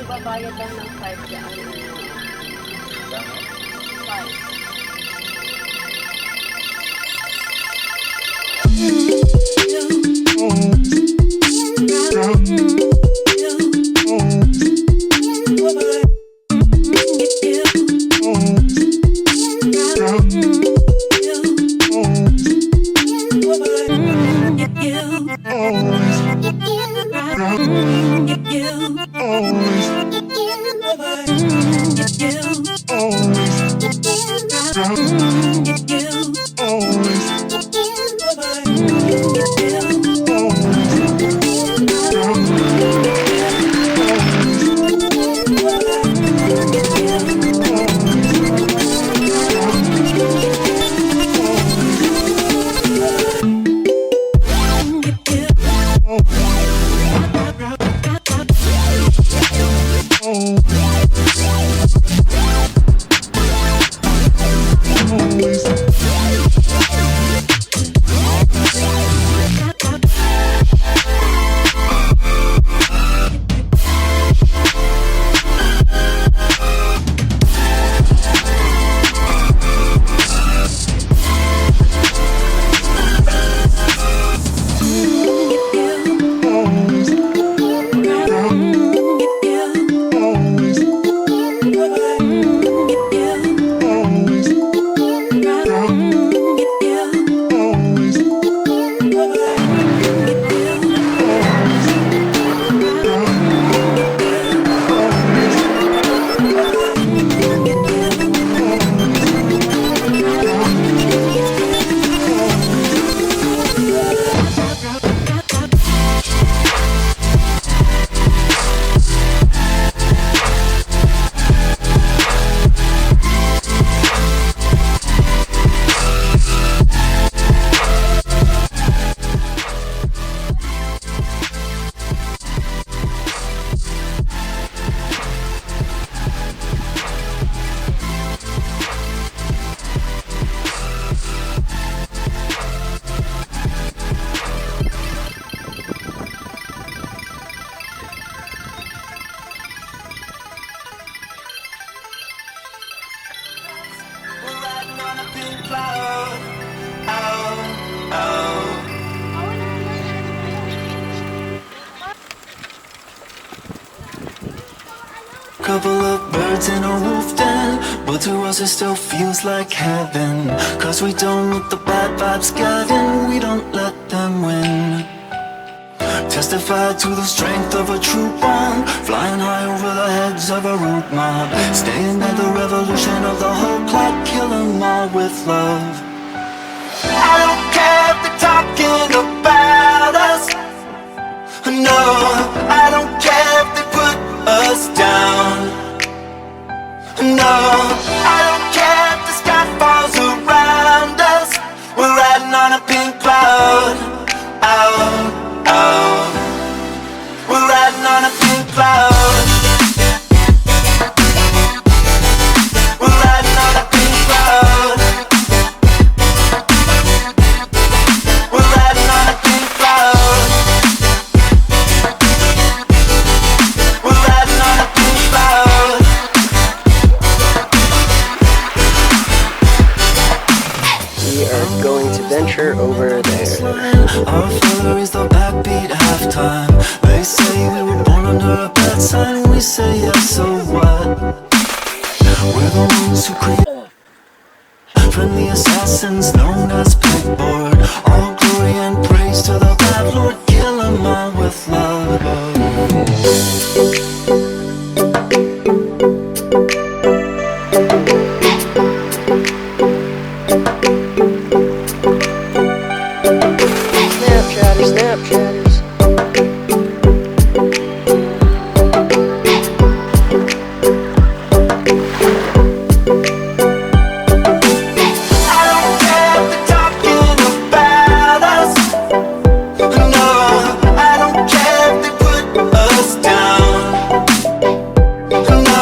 nagbabayad lang ng 5 kaya ano, 5. Couple of birds in a roof den, but to us it still feels like heaven. Cause we don't let the bad vibes get in, we don't let them win. Testify to the strength of a true bond, flying high over the heads of a root mob, staying at the revolution of the whole plot, kill 'em all with love. I don't care if they're talking about us. No, I don't care if they put us down. No, I don't care if the sky falls around us. We're riding on a pink cloud. Out, out. We're riding on a pink cloud. We're riding on a pink cloud. We're riding on a pink cloud. We're riding on a pink cloud. We are going to venture over there. Our father is the backbeat halftime. They say we were born under a bad sign. We say yes, so what? We're the ones who create friendly assassins known as pegboard. All glory and praise to the bad Lord. Kill 'em all with love. Snapchatters, Snapchatters. I don't care if they're talking about us. No, I don't care if they put us down. No,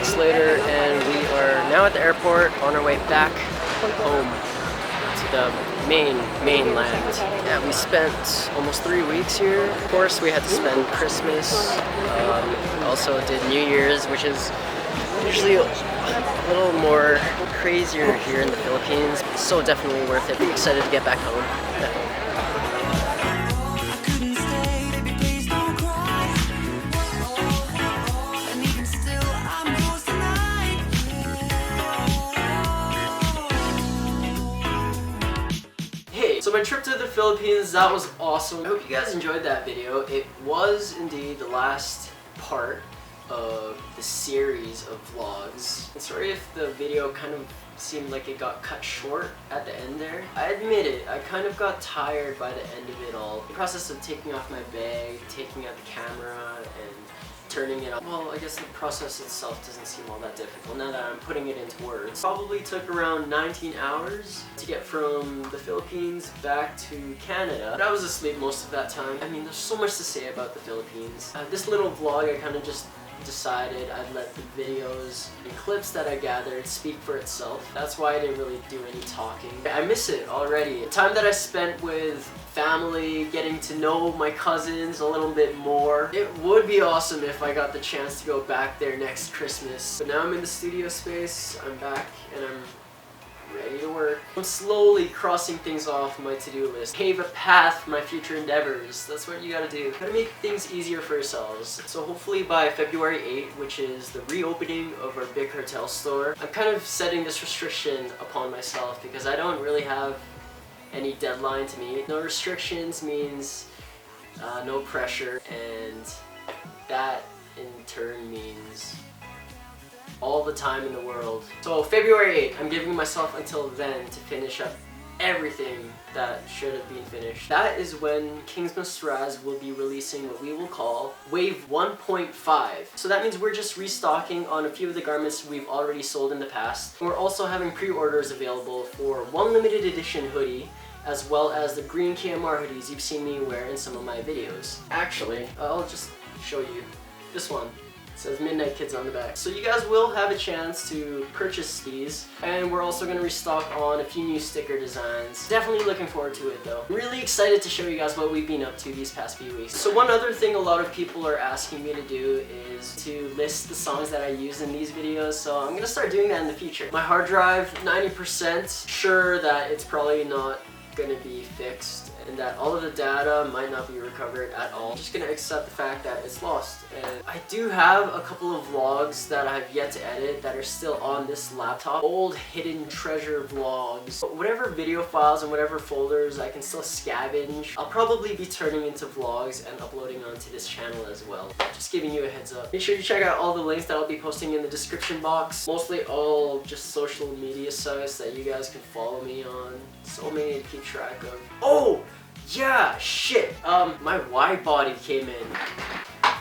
weeks later, and we are now at the airport on our way back home to the mainland. Yeah, we spent almost 3 weeks here. Of course, we had to spend Christmas. Also did New Year's, which is usually a little more crazier here in the Philippines. So definitely worth it. I'm excited to get back home. Yeah. So my trip to the Philippines, that was awesome. I hope you guys enjoyed that video. It was indeed the last part of the series of vlogs. And sorry if the video kind of seemed like it got cut short at the end there. I admit it, I kind of got tired by the end of it all. The process of taking off my bag, taking out the camera, and turning it on. Well, I guess the process itself doesn't seem all that difficult now that I'm putting it into words. Probably took around 19 hours to get from the Philippines back to Canada. But I was asleep most of that time. I mean, there's so much to say about the Philippines. This little vlog, I kind of just decided I'd let the videos and clips that I gathered speak for itself. That's why I didn't really do any talking. I miss it already. The time that I spent with family, getting to know my cousins a little bit more. It would be awesome if I got the chance to go back there next Christmas. But now I'm in the studio space, I'm back, and I'm ready to work. I'm slowly crossing things off my to-do list. Pave a path for my future endeavors. That's what you gotta do. Gotta make things easier for yourselves. So hopefully by February 8th, which is the reopening of our Big Cartel store, I'm kind of setting this restriction upon myself because I don't really have any deadline to meet. No restrictions means no pressure, and that in turn means all the time in the world. So February 8th, I'm giving myself until then to finish up everything that should have been finished. That is when Kingsman Shiraz will be releasing what we will call Wave 1.5. So that means we're just restocking on a few of the garments we've already sold in the past. We're also having pre-orders available for one limited edition hoodie, as well as the green KMR hoodies you've seen me wear in some of my videos. Actually, I'll just show you this one. It says Midnight Kids on the back. So you guys will have a chance to purchase these, and we're also going to restock on a few new sticker designs. Definitely looking forward to it though. I'm really excited to show you guys what we've been up to these past few weeks. So one other thing a lot of people are asking me to do is to list the songs that I use in these videos, so I'm going to start doing that in the future. My hard drive, 90%, sure that it's probably not going to be fixed and that all of the data might not be recovered at all. I'm just gonna accept the fact that it's lost. And I do have a couple of vlogs that I have yet to edit that are still on this laptop. Old hidden treasure vlogs. But whatever video files and whatever folders I can still scavenge, I'll probably be turning into vlogs and uploading onto this channel as well. Just giving you a heads up. Make sure you check out all the links that I'll be posting in the description box. Mostly all just social media sites that you guys can follow me on. So many to keep track of. Oh! Yeah, shit. My wide body came in.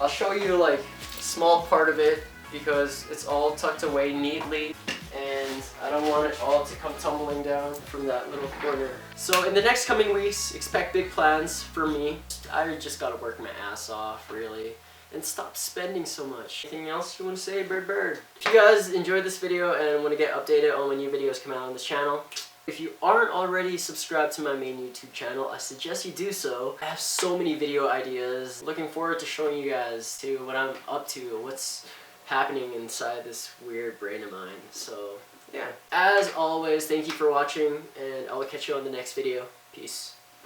I'll show you like a small part of it because it's all tucked away neatly and I don't want it all to come tumbling down from that little corner. So in the next coming weeks, expect big plans for me. I just gotta work my ass off, really, and stop spending so much. Anything else you want to say, Bird? If you guys enjoyed this video and want to get updated on when new videos come out on this channel, if you aren't already subscribed to my main YouTube channel, I suggest you do so. I have so many video ideas. Looking forward to showing you guys to what I'm up to, what's happening inside this weird brain of mine. So yeah. As always, thank you for watching, and I will catch you on the next video. Peace.